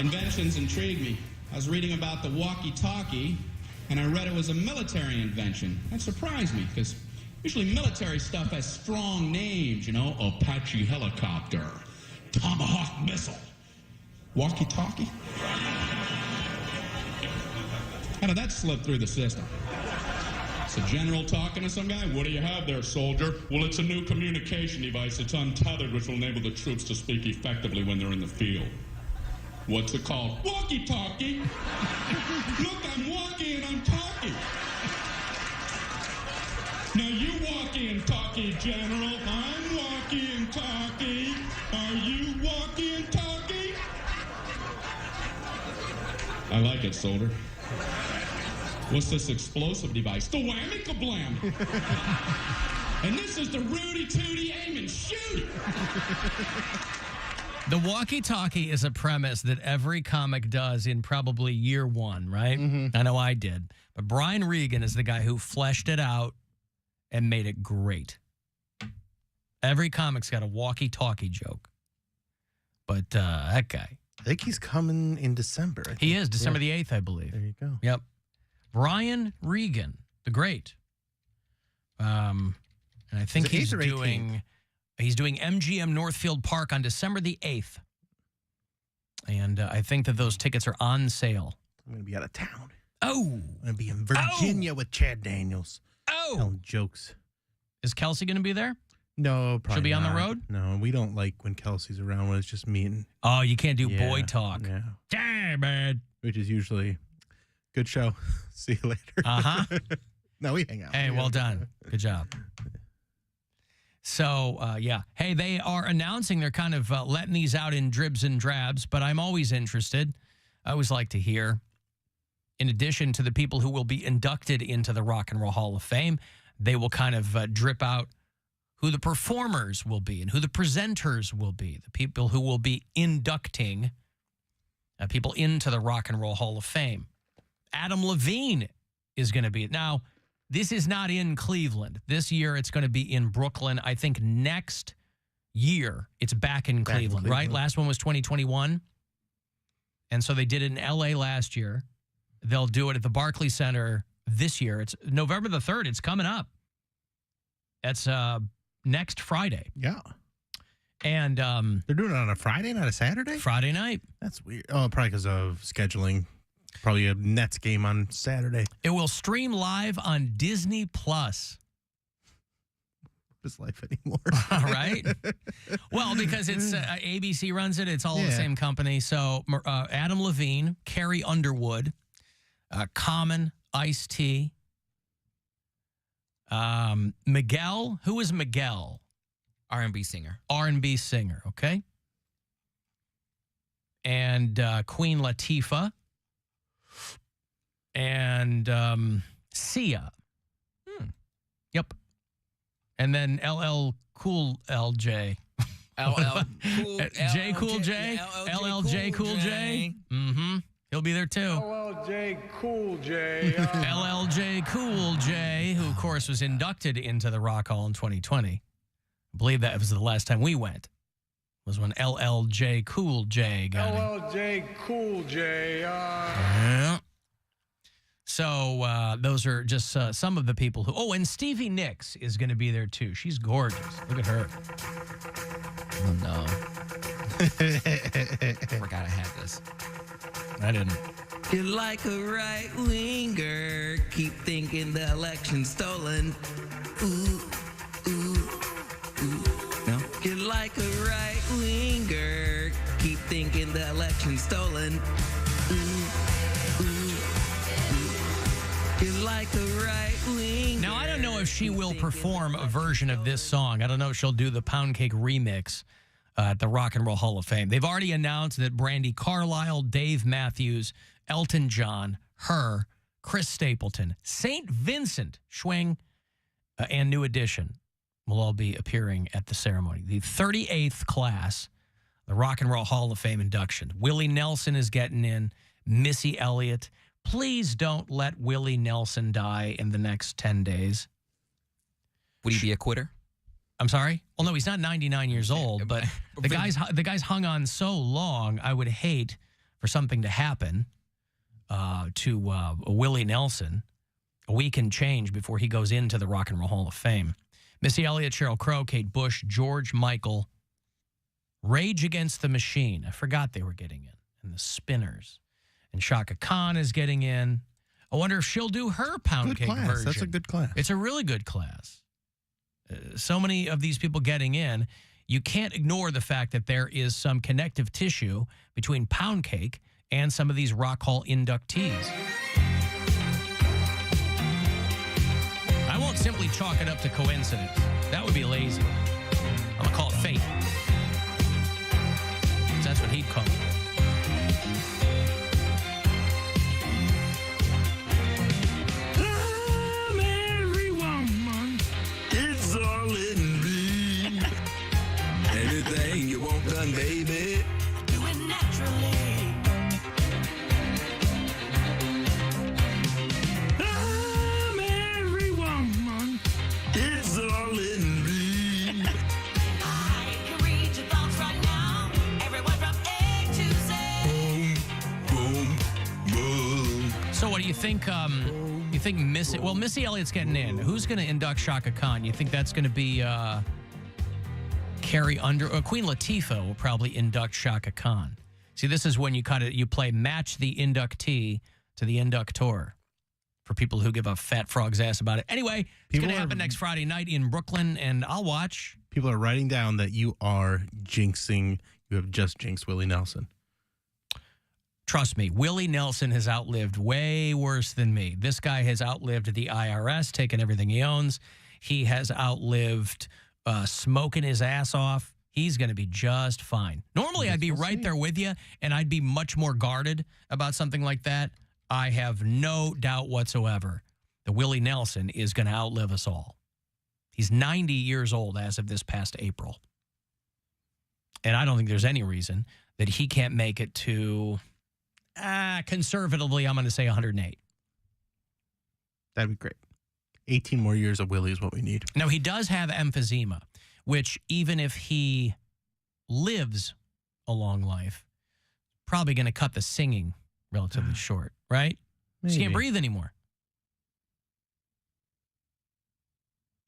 Inventions intrigue me. I was reading about the walkie-talkie, and I read it was a military invention. That surprised me, because usually military stuff has strong names, you know, Apache helicopter, Tomahawk missile, walkie-talkie. How did that slip through the system? It's a general talking to some guy. What do you have there, soldier? Well, it's a new communication device. It's untethered, which will enable the troops to speak effectively when they're in the field. What's it called? Walkie-talkie. Look, I'm walkie and I'm talking. Now you walkie and talkie, General. I'm walkie and talkie. Are you walkie and talkie? I like it, soldier. What's this explosive device? The whammy kablam. And this is the Rudy Tooty aim and shoot. The walkie-talkie is a premise that every comic does in probably year one, right? I know I did. But Brian Regan is the guy who fleshed it out and made it great. Every comic's got a walkie-talkie joke. But that guy. I think he's coming in December. He is, December the 8th, I believe. There you go. Yep. Brian Regan, the great. And I think he's doing MGM Northfield Park on December the 8th. And I think that those tickets are on sale. I'm going to be out of town. Oh. I'm going to be in Virginia with Chad Daniels. Telling jokes. Is Kelsey going to be there? No, probably She'll be not. on the road? No, we don't like when Kelsey's around when it's just me and... Oh, you can't do boy talk. Yeah. Damn it. Which is usually good show. See you later. Uh-huh. No, we hang out. Hey, well done. Good job. So, yeah. Hey, they are announcing they're kind of letting these out in dribs and drabs, but I'm always interested. I always like to hear, in addition to the people who will be inducted into the Rock and Roll Hall of Fame, they will kind of drip out who the performers will be and who the presenters will be, the people who will be inducting people into the Rock and Roll Hall of Fame. Adam Levine is going to be. Now, this is not in Cleveland. This year, it's going to be in Brooklyn. I think next year, it's back in Cleveland, right? Last one was 2021. And so they did it in L.A. last year. They'll do it at the Barclays Center this year. It's November the 3rd. It's coming up. That's next Friday. Yeah. And they're doing it on a Friday, not a Saturday? Friday night. That's weird. Oh, probably because of scheduling. Probably a Nets game on Saturday. It will stream live on Disney Plus. What is life anymore? All right. Well, because it's ABC runs it. It's all the same company. So Adam Levine, Carrie Underwood, Common, Ice-T, Miguel. Who is Miguel? R&B singer. R&B singer, okay. And Queen Latifah. And Sia. Yep. And then LL Cool LJ. LL Cool J Cool J. LLJ Cool J. Mm-hmm. He'll be there too. LLJ Cool J. LLJ Cool J, who of course was inducted into the Rock Hall in 2020. I believe that was the last time we went. Was when LLJ Cool J got it. LLJ Cool J. Yeah. So those are just some of the people who... Oh, and Stevie Nicks is going to be there, too. She's gorgeous. Look at her. Oh, no. I forgot I had this. I didn't. You're like a right-winger. Keep thinking the election's stolen. Ooh, ooh, ooh. No? You're like a right-winger. Keep thinking the election's stolen. Like a right wing. Now, I don't know if she will perform a version of this song. I don't know if she'll do the Poundcake remix at the Rock and Roll Hall of Fame. They've already announced that Brandi Carlile, Dave Matthews, Elton John, her, Chris Stapleton, St. Vincent, Schwing, and New Edition will all be appearing at the ceremony. The 38th class, the Rock and Roll Hall of Fame induction. Willie Nelson is getting in, Missy Elliott. Please don't let Willie Nelson die in the next 10 days. Would he be a quitter? I'm sorry? Well, no, he's not 99 years old, but the guy's hung on so long, I would hate for something to happen to Willie Nelson, a week and change before he goes into the Rock and Roll Hall of Fame. Missy Elliott, Sheryl Crow, Kate Bush, George Michael, Rage Against the Machine. I forgot they were getting in. And the Spinners. And Chaka Khan is getting in. I wonder if she'll do her Poundcake Good class. version. That's a good class. It's a really good class. So many of these people getting in, you can't ignore the fact that there is some connective tissue between Poundcake and some of these Rock Hall inductees. I won't simply chalk it up to coincidence. That would be lazy. I'm going to call it fate. That's what he'd call it. I'm every woman. It's all in me. Anything you want done, baby. Do it naturally. I'm every woman. It's all in me. I can read your thoughts right now. Everyone from A to Z. Boom, boom. So what do you think? You think Missy Elliott's getting in. Who's going to induct Chaka Khan? You think that's going to be Carrie Queen Latifah will probably induct Chaka Khan. See, this is when you play match the inductee to the inductor for people who give a fat frog's ass about it. Anyway, it's going to happen next Friday night in Brooklyn, and I'll watch. People are writing down that you are jinxing. You have just jinxed Willie Nelson. Trust me, Willie Nelson has outlived way worse than me. This guy has outlived the IRS, taking everything he owns. He has outlived smoking his ass off. He's going to be just fine. Normally, I'd be right there with you, and I'd be much more guarded about something like that. I have no doubt whatsoever that Willie Nelson is going to outlive us all. He's 90 years old as of this past April. And I don't think there's any reason that he can't make it to... conservatively, I'm going to say 108. That'd be great. 18 more years of Willie is what we need. Now, he does have emphysema, which even if he lives a long life, probably going to cut the singing relatively short, right? He can't breathe anymore.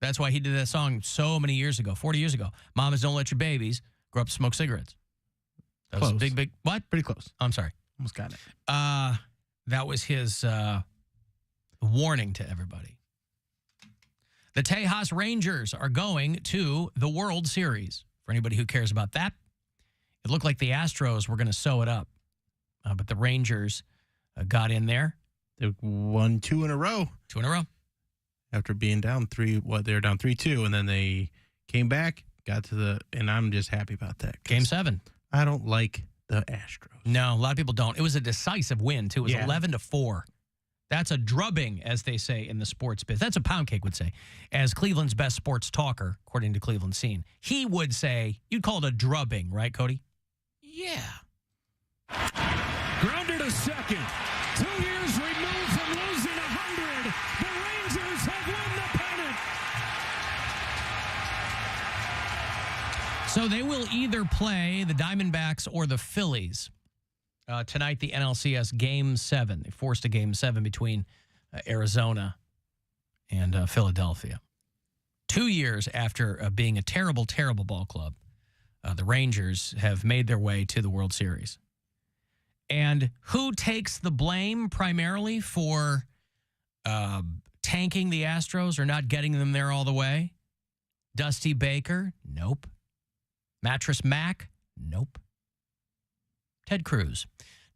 That's why he did that song so many years ago, 40 years ago. Mamas, don't let your babies grow up to smoke cigarettes. That was a big, what? Pretty close. I'm sorry. Almost got it. That was his warning to everybody. The Tejas Rangers are going to the World Series. For anybody who cares about that, it looked like the Astros were going to sew it up. But the Rangers got in there. They won 2 in a row. 2 in a row. After being down 3, they were down 3-2, and then they came back, got to and I'm just happy about that. Game 7. I don't like the Astros. No, a lot of people don't. It was a decisive win, too. It was 11-4. That's a drubbing, as they say in the sports biz. That's what Poundcake would say. As Cleveland's best sports talker, according to Cleveland Scene, he would say, you'd call it a drubbing, right, Cody? Yeah. Grounded to second. 2 years removed from losing 100. The Rangers have won the pennant. So they will either play the Diamondbacks or the Phillies. Tonight, the NLCS Game 7. They forced a Game 7 between Arizona and Philadelphia. 2 years after being a terrible, terrible ball club, the Rangers have made their way to the World Series. And who takes the blame primarily for tanking the Astros or not getting them there all the way? Dusty Baker? Nope. Mattress Mac? Nope. Ted Cruz.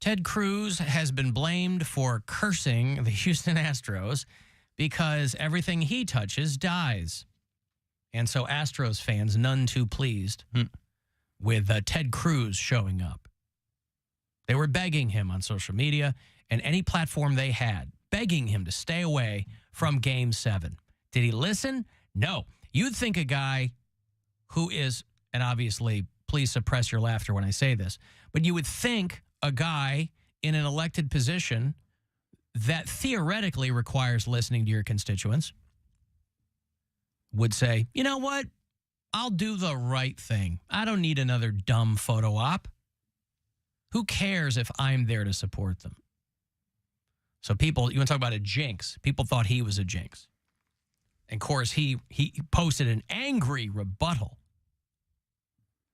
Ted Cruz has been blamed for cursing the Houston Astros because everything he touches dies. And so Astros fans, none too pleased with Ted Cruz showing up. They were begging him on social media and any platform they had, begging him to stay away from Game 7. Did he listen? No. You'd think a guy who is, and obviously, please suppress your laughter when I say this, but you would think a guy in an elected position that theoretically requires listening to your constituents would say, you know what? I'll do the right thing. I don't need another dumb photo op. Who cares if I'm there to support them? So people, you want to talk about a jinx? People thought he was a jinx. And of course, he posted an angry rebuttal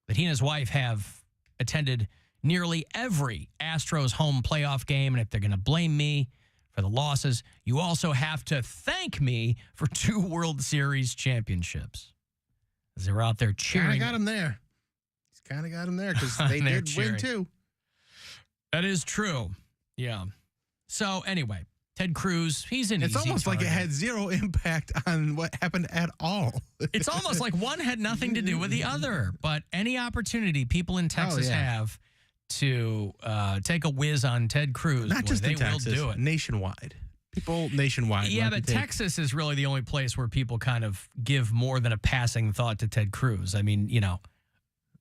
that he and his wife have attended nearly every Astros home playoff game. And if they're going to blame me for the losses, you also have to thank me for 2 World Series championships. As they were out there cheering. Kind of got him there. He's kind of got him there because they They're did win cheering. too. That is true. Yeah. So anyway, Ted Cruz, he's an It's easy almost like it target. had zero impact on what happened at all. It's almost like one had nothing to do with the other. But any opportunity people in Texas yeah. have to take a whiz on Ted Cruz, Not boy, just they in Texas, will do it. nationwide. People nationwide. Yeah, like but to take- Texas is really the only place where people kind of give more than a passing thought to Ted Cruz. I mean, you know,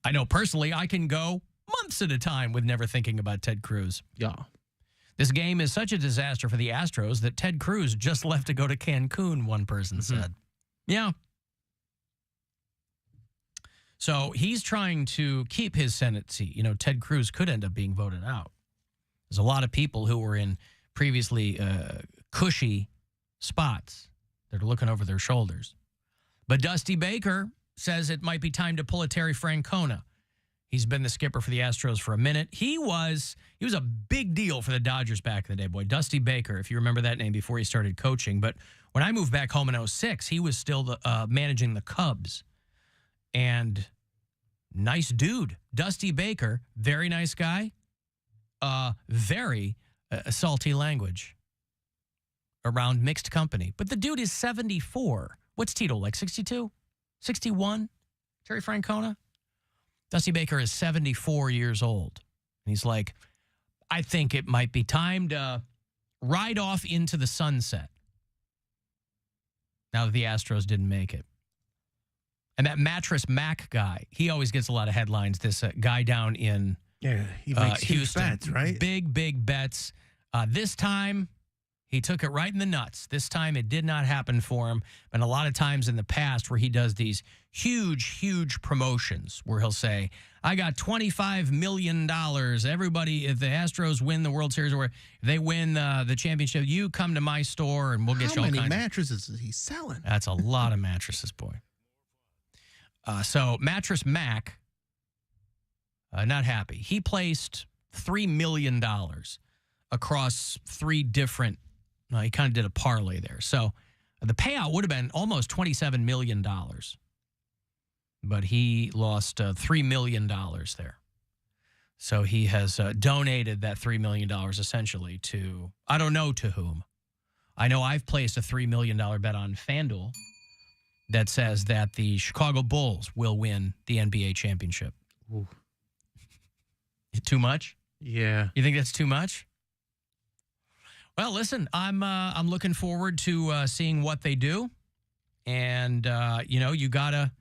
I know personally I can go months at a time with never thinking about Ted Cruz. Yeah. This game is such a disaster for the Astros that Ted Cruz just left to go to Cancun, one person said. Yeah. So he's trying to keep his Senate seat. You know, Ted Cruz could end up being voted out. There's a lot of people who were in previously cushy spots that are looking over their shoulders. But Dusty Baker says it might be time to pull a Terry Francona. He's been the skipper for the Astros for a minute. He was a big deal for the Dodgers back in the day, boy. Dusty Baker, if you remember that name before he started coaching. But when I moved back home in 2006, he was still managing the Cubs. And nice dude. Dusty Baker, very nice guy. Very salty language around mixed company. But the dude is 74. What's Tito, like 62? 61? Terry Francona? Dusty Baker is 74 years old. And he's like, I think it might be time to ride off into the sunset now that the Astros didn't make it. And that Mattress Mac guy, he always gets a lot of headlines. This guy down in Yeah, he makes huge Houston. bets, right? Big bets. This time, he took it right in the nuts. This time, it did not happen for him. And a lot of times in the past where he does these huge promotions where he'll say, I got $25 million. Everybody, if the Astros win the World Series or if they win the championship, you come to my store and we'll get you all How many kinds of... mattresses is he selling? That's a lot of mattresses, boy. So Mattress Mac, not happy. He placed $3 million across 3 different, he kind of did a parlay there. So the payout would have been almost $27 million. But he lost $3 million there. So he has donated that $3 million essentially to, I don't know to whom. I know I've placed a $3 million bet on FanDuel that says that the Chicago Bulls will win the NBA championship. Ooh. Too much? Yeah. You think that's too much? Well, listen, I'm looking forward to seeing what they do, and you gotta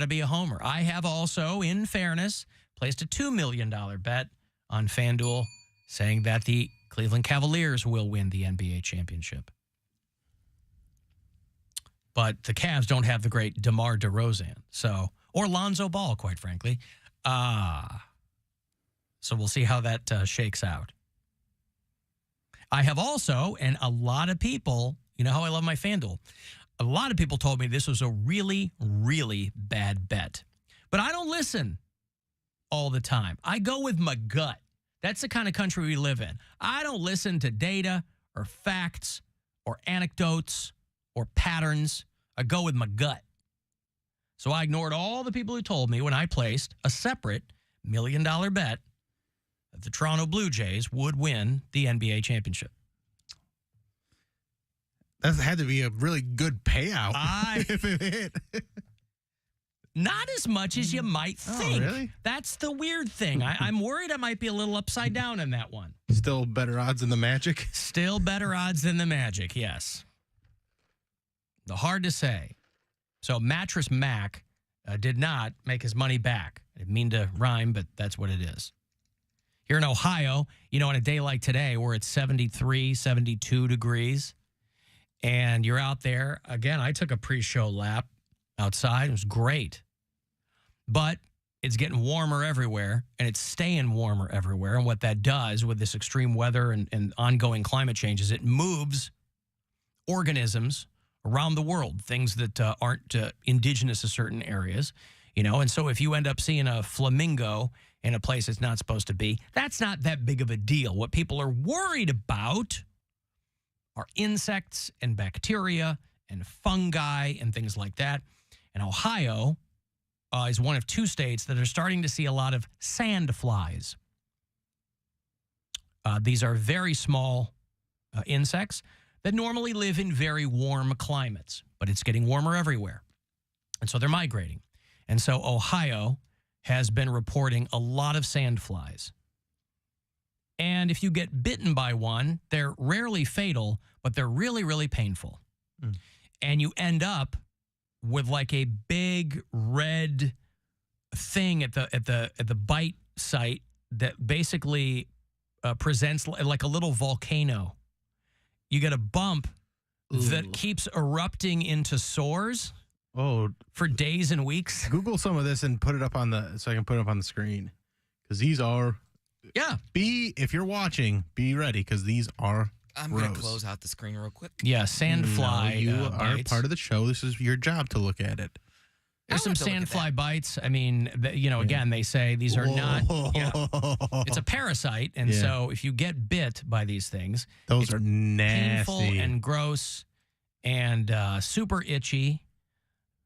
be a homer. I have also, in fairness, placed a $2 million bet on FanDuel, saying that the Cleveland Cavaliers will win the NBA championship. But the Cavs don't have the great DeMar DeRozan, or Lonzo Ball, quite frankly. So we'll see how that shakes out. I have also, and a lot of people, you know how I love my FanDuel, a lot of people told me this was a really bad bet. But I don't listen all the time. I go with my gut. That's the kind of country we live in. I don't listen to data or facts or anecdotes or patterns. I go with my gut. So I ignored all the people who told me when I placed a separate $1 million bet that the Toronto Blue Jays would win the NBA championship. That had to be a really good payout I- if it hit. Not as much as you might think. really? That's the weird thing. I'm worried I might be a little upside down in that one. Still better odds than the Magic. Still better odds than the Magic, yes. The hard to say. So Mattress Mac did not make his money back. I didn't mean to rhyme, but that's what it is. Here in Ohio, on a day like today where it's 73, 72 degrees, and you're out there, again, I took a pre-show lap outside. It was great. But it's getting warmer everywhere, and it's staying warmer everywhere. And what that does with this extreme weather and ongoing climate change is it moves organisms around the world, things that aren't indigenous to certain areas, you know. And so if you end up seeing a flamingo in a place it's not supposed to be, that's not that big of a deal. What people are worried about are insects and bacteria and fungi and things like that. And Ohio is one of 2 states that are starting to see a lot of sand flies. These are very small insects that normally live in very warm climates, but it's getting warmer everywhere. And so they're migrating. And so Ohio has been reporting a lot of sand flies. And if you get bitten by one, they're rarely fatal, but they're really, really painful. And you end up with like a big red thing at the bite site that basically presents like a little volcano. You get a bump that keeps erupting into sores for days and weeks. Google some of this and put it up on so I can put it up on the screen, because these are. Yeah. If you're watching, be ready, because these are. I'm going to close out the screen real quick. Yeah, sandfly you are bites. part of the show. This is your job to look at it. There's some sandfly bites. I mean, again, they say these are not. Yeah, it's a parasite, and so if you get bit by these things, those are nasty, painful and gross, and super itchy.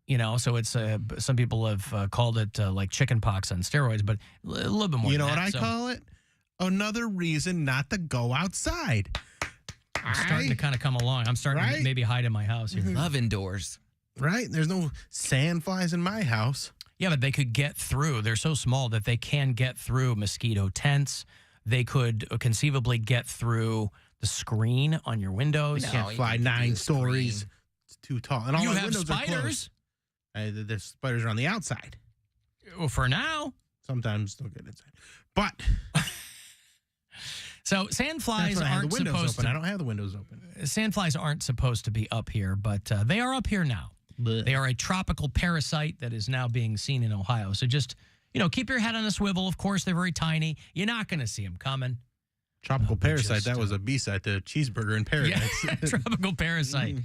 You know, so it's some people have called it like chicken pox on steroids, but a little bit more. You know what I call it? Another reason not to go outside. I'm starting to kind of come along. I'm starting to maybe hide in my house here. Love indoors. Right? There's no sand flies in my house. Yeah, but they could get through. They're so small that they can get through mosquito tents. They could conceivably get through the screen on your windows. You can't fly 9 stories. It's too tall. And all you my have windows spiders. Are closed. The spiders are on the outside. Well, for now. Sometimes they'll get inside. But so sandflies aren't supposed to. I don't have the windows open. Sandflies aren't supposed to be up here, but they are up here now. They are a tropical parasite that is now being seen in Ohio. So just, keep your head on a swivel. Of course, they're very tiny. You're not going to see them coming. Tropical parasite. That was a B-side to Cheeseburger in Paradise. Yeah, tropical parasite.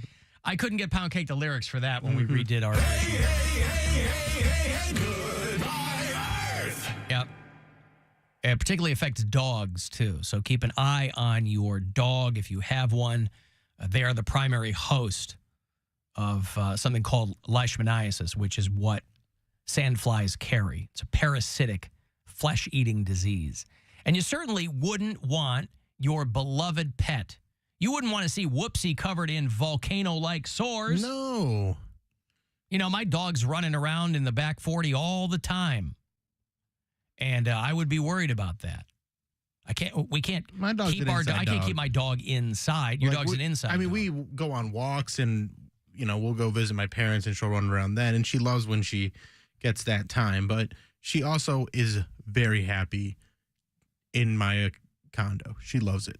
I couldn't get Poundcake the lyrics for that when we redid our version. Yep. It particularly affects dogs, too. So keep an eye on your dog if you have one. They are the primary host of something called leishmaniasis, which is what sandflies carry. It's a parasitic, flesh-eating disease. And you certainly wouldn't want your beloved pet. You wouldn't want to see Whoopsie covered in volcano-like sores. No. My dog's running around in the back 40 all the time. And I would be worried about that. We can't my dog's keep an our inside I can't dog. keep my dog inside. Your dog's an inside I mean, dog. we go on walks and, we'll go visit my parents and she'll run around then. And she loves when she gets that time. But she also is very happy in my condo. She loves it.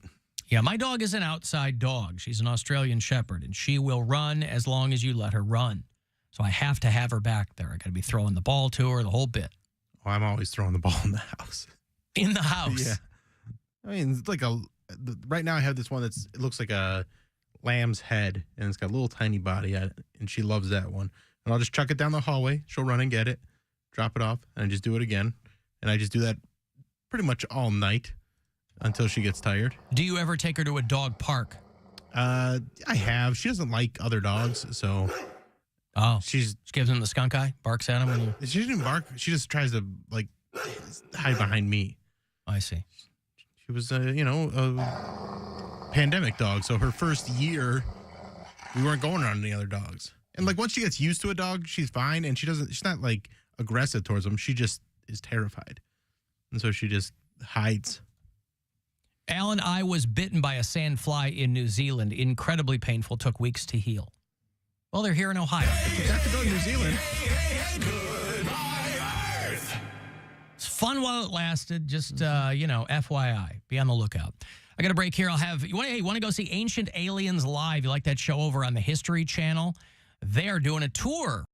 Yeah, my dog is an outside dog. She's an Australian Shepherd, and she will run as long as you let her run. So I have to have her back there. I got to be throwing the ball to her, the whole bit. Oh, I'm always throwing the ball in the house. In the house? Yeah. I mean, it's like right now I have this one it looks like a lamb's head, and it's got a little tiny body at it, and she loves that one. And I'll just chuck it down the hallway. She'll run and get it, drop it off, and I just do it again. And I just do that pretty much all night until she gets tired. Do you ever take her to a dog park? I have. She doesn't like other dogs, so. Oh, she gives him the skunk eye, barks at him when you. She didn't bark. She just tries to hide behind me. I see. She was a pandemic dog, so her first year we weren't going around any other dogs. And once she gets used to a dog, she's fine, and she's not aggressive towards them. She just is terrified, and so she just hides. Alan, I was bitten by a sandfly in New Zealand. Incredibly painful. Took weeks to heal. Well, they're here in Ohio. You got to go to New Zealand. It's fun while it lasted. Just, FYI. Be on the lookout. I got a break here. I'll have... You want to go see Ancient Aliens live? You like that show over on the History Channel? They are doing a tour